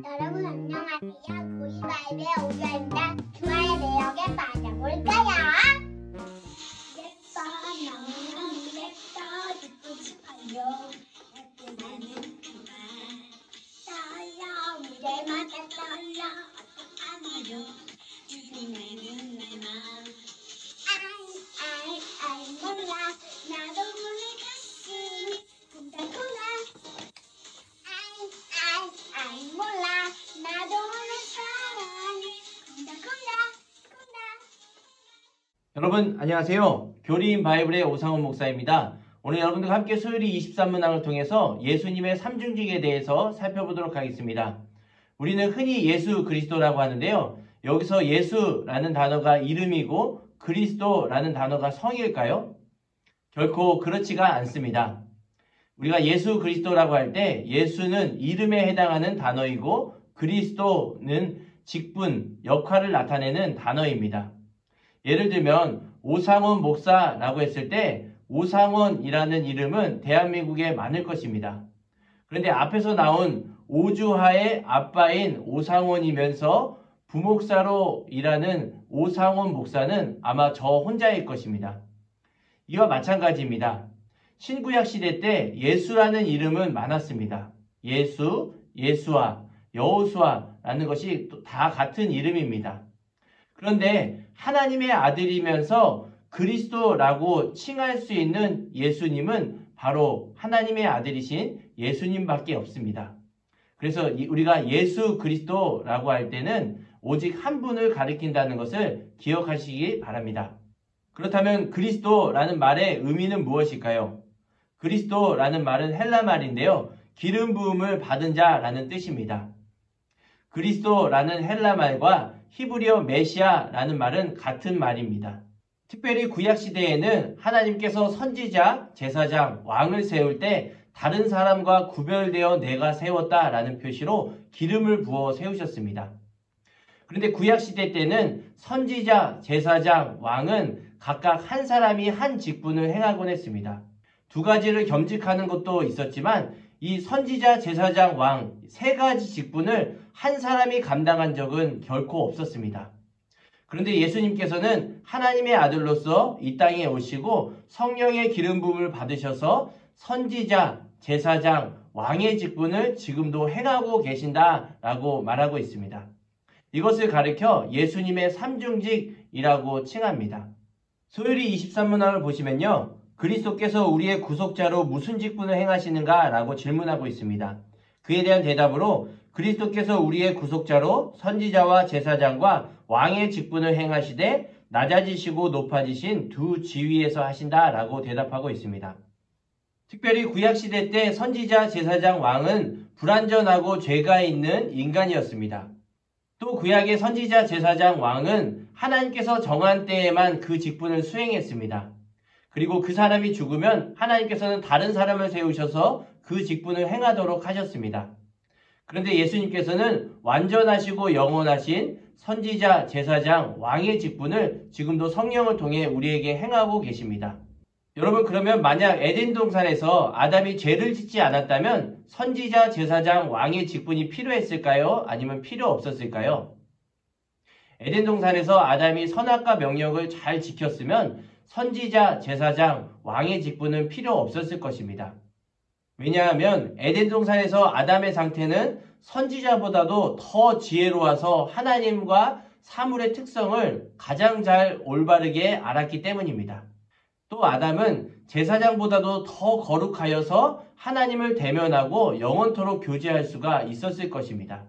여러분 안녕하세요. 보이바이브의 오주아입니다. 주말의 매력에 빠져볼까요? 예뻐 너무너무 예뻐 듣고 싶어요. 예쁜 나는 그만 떨려 무대마다 떨려 어떡하나요 주중에는 내 맘 아이 몰라 나도 모르 가슴이 쿵당쿵당 아이 몰라 나도 모르 사랑이 쿵당쿵당 여러분 안녕하세요. 교리인 바이블의 오상훈 목사입니다. 오늘 여러분들과 함께 소요리 23문항을 통해서 예수님의 삼중직에 대해서 살펴보도록 하겠습니다. 우리는 흔히 예수 그리스도라고 하는데요. 여기서 예수라는 단어가 이름이고 그리스도라는 단어가 성일까요? 결코 그렇지가 않습니다. 우리가 예수 그리스도라고 할 때 예수는 이름에 해당하는 단어이고 그리스도는 직분, 역할을 나타내는 단어입니다. 예를 들면 오상훈 목사라고 했을 때 오상훈이라는 이름은 대한민국에 많을 것입니다. 그런데 앞에서 나온 오주하의 아빠인 오상훈이면서 부목사로 일하는 오상훈 목사는 아마 저 혼자일 것입니다. 이와 마찬가지입니다. 신구약 시대 때 예수라는 이름은 많았습니다. 예수, 예수아, 여호수아라는 것이 다 같은 이름입니다. 그런데 하나님의 아들이면서 그리스도라고 칭할 수 있는 예수님은 바로 하나님의 아들이신 예수님밖에 없습니다. 그래서 우리가 예수 그리스도라고 할 때는 오직 한 분을 가리킨다는 것을 기억하시기 바랍니다. 그렇다면 그리스도라는 말의 의미는 무엇일까요? 그리스도라는 말은 헬라 말인데요. 기름 부음을 받은 자라는 뜻입니다. 그리스도라는 헬라 말과 히브리어 메시아라는 말은 같은 말입니다. 특별히 구약시대에는 하나님께서 선지자, 제사장, 왕을 세울 때 다른 사람과 구별되어 내가 세웠다라는 표시로 기름을 부어 세우셨습니다. 그런데 구약시대 때는 선지자, 제사장, 왕은 각각 한 사람이 한 직분을 행하곤 했습니다. 두 가지를 겸직하는 것도 있었지만 이 선지자, 제사장, 왕 세 가지 직분을 한 사람이 감당한 적은 결코 없었습니다. 그런데 예수님께서는 하나님의 아들로서 이 땅에 오시고 성령의 기름 부음을 받으셔서 선지자, 제사장, 왕의 직분을 지금도 행하고 계신다라고 말하고 있습니다. 이것을 가리켜 예수님의 삼중직이라고 칭합니다. 소요리 23문항을 보시면요. 그리스도께서 우리의 구속자로 무슨 직분을 행하시는가 라고 질문하고 있습니다. 그에 대한 대답으로 그리스도께서 우리의 구속자로 선지자와 제사장과 왕의 직분을 행하시되 낮아지시고 높아지신 두 지위에서 하신다라고 대답하고 있습니다. 특별히 구약시대 때 선지자, 제사장, 왕은 불완전하고 죄가 있는 인간이었습니다. 또 구약의 선지자, 제사장, 왕은 하나님께서 정한 때에만 그 직분을 수행했습니다. 그리고 그 사람이 죽으면 하나님께서는 다른 사람을 세우셔서 그 직분을 행하도록 하셨습니다. 그런데 예수님께서는 완전하시고 영원하신 선지자, 제사장, 왕의 직분을 지금도 성령을 통해 우리에게 행하고 계십니다. 여러분 그러면 만약 에덴 동산에서 아담이 죄를 짓지 않았다면 선지자, 제사장, 왕의 직분이 필요했을까요? 아니면 필요 없었을까요? 에덴 동산에서 아담이 선악과 명령을 잘 지켰으면 선지자, 제사장, 왕의 직분은 필요 없었을 것입니다. 왜냐하면 에덴 동산에서 아담의 상태는 선지자보다도 더 지혜로워서 하나님과 사물의 특성을 가장 잘 올바르게 알았기 때문입니다. 또 아담은 제사장보다도 더 거룩하여서 하나님을 대면하고 영원토록 교제할 수가 있었을 것입니다.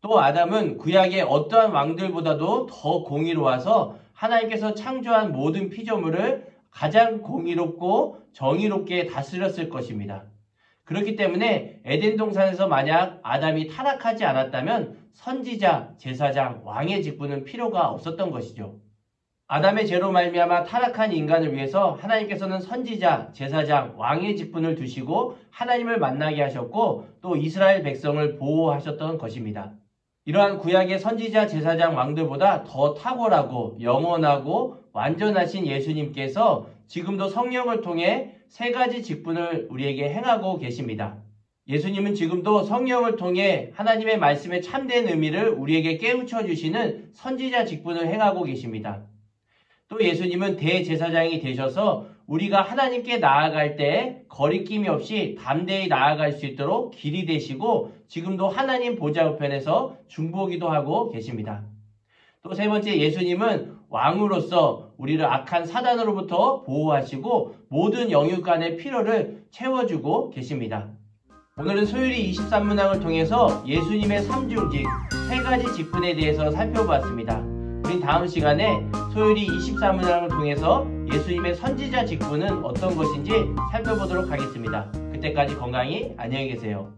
또 아담은 구약의 어떠한 왕들보다도 더 공의로워서 하나님께서 창조한 모든 피조물을 가장 공의롭고 정의롭게 다스렸을 것입니다. 그렇기 때문에 에덴 동산에서 만약 아담이 타락하지 않았다면 선지자, 제사장, 왕의 직분은 필요가 없었던 것이죠. 아담의 죄로 말미암아 타락한 인간을 위해서 하나님께서는 선지자, 제사장, 왕의 직분을 두시고 하나님을 만나게 하셨고 또 이스라엘 백성을 보호하셨던 것입니다. 이러한 구약의 선지자, 제사장, 왕들보다 더 탁월하고 영원하고 완전하신 예수님께서 지금도 성령을 통해 세 가지 직분을 우리에게 행하고 계십니다. 예수님은 지금도 성령을 통해 하나님의 말씀의 참된 의미를 우리에게 깨우쳐 주시는 선지자 직분을 행하고 계십니다. 또 예수님은 대제사장이 되셔서 우리가 하나님께 나아갈 때 거리낌이 없이 담대히 나아갈 수 있도록 길이 되시고 지금도 하나님 보좌 우편에서 중보기도 하고 계십니다. 또 세 번째, 예수님은 왕으로서 우리를 악한 사단으로부터 보호하시고 모든 영육간의 필요를 채워주고 계십니다. 오늘은 소율이 23문항을 통해서 예수님의 삼중직, 세 가지 직분에 대해서 살펴보았습니다. 우린 다음 시간에 소율이 24문항을 통해서 예수님의 선지자 직분은 어떤 것인지 살펴보도록 하겠습니다. 그때까지 건강히 안녕히 계세요.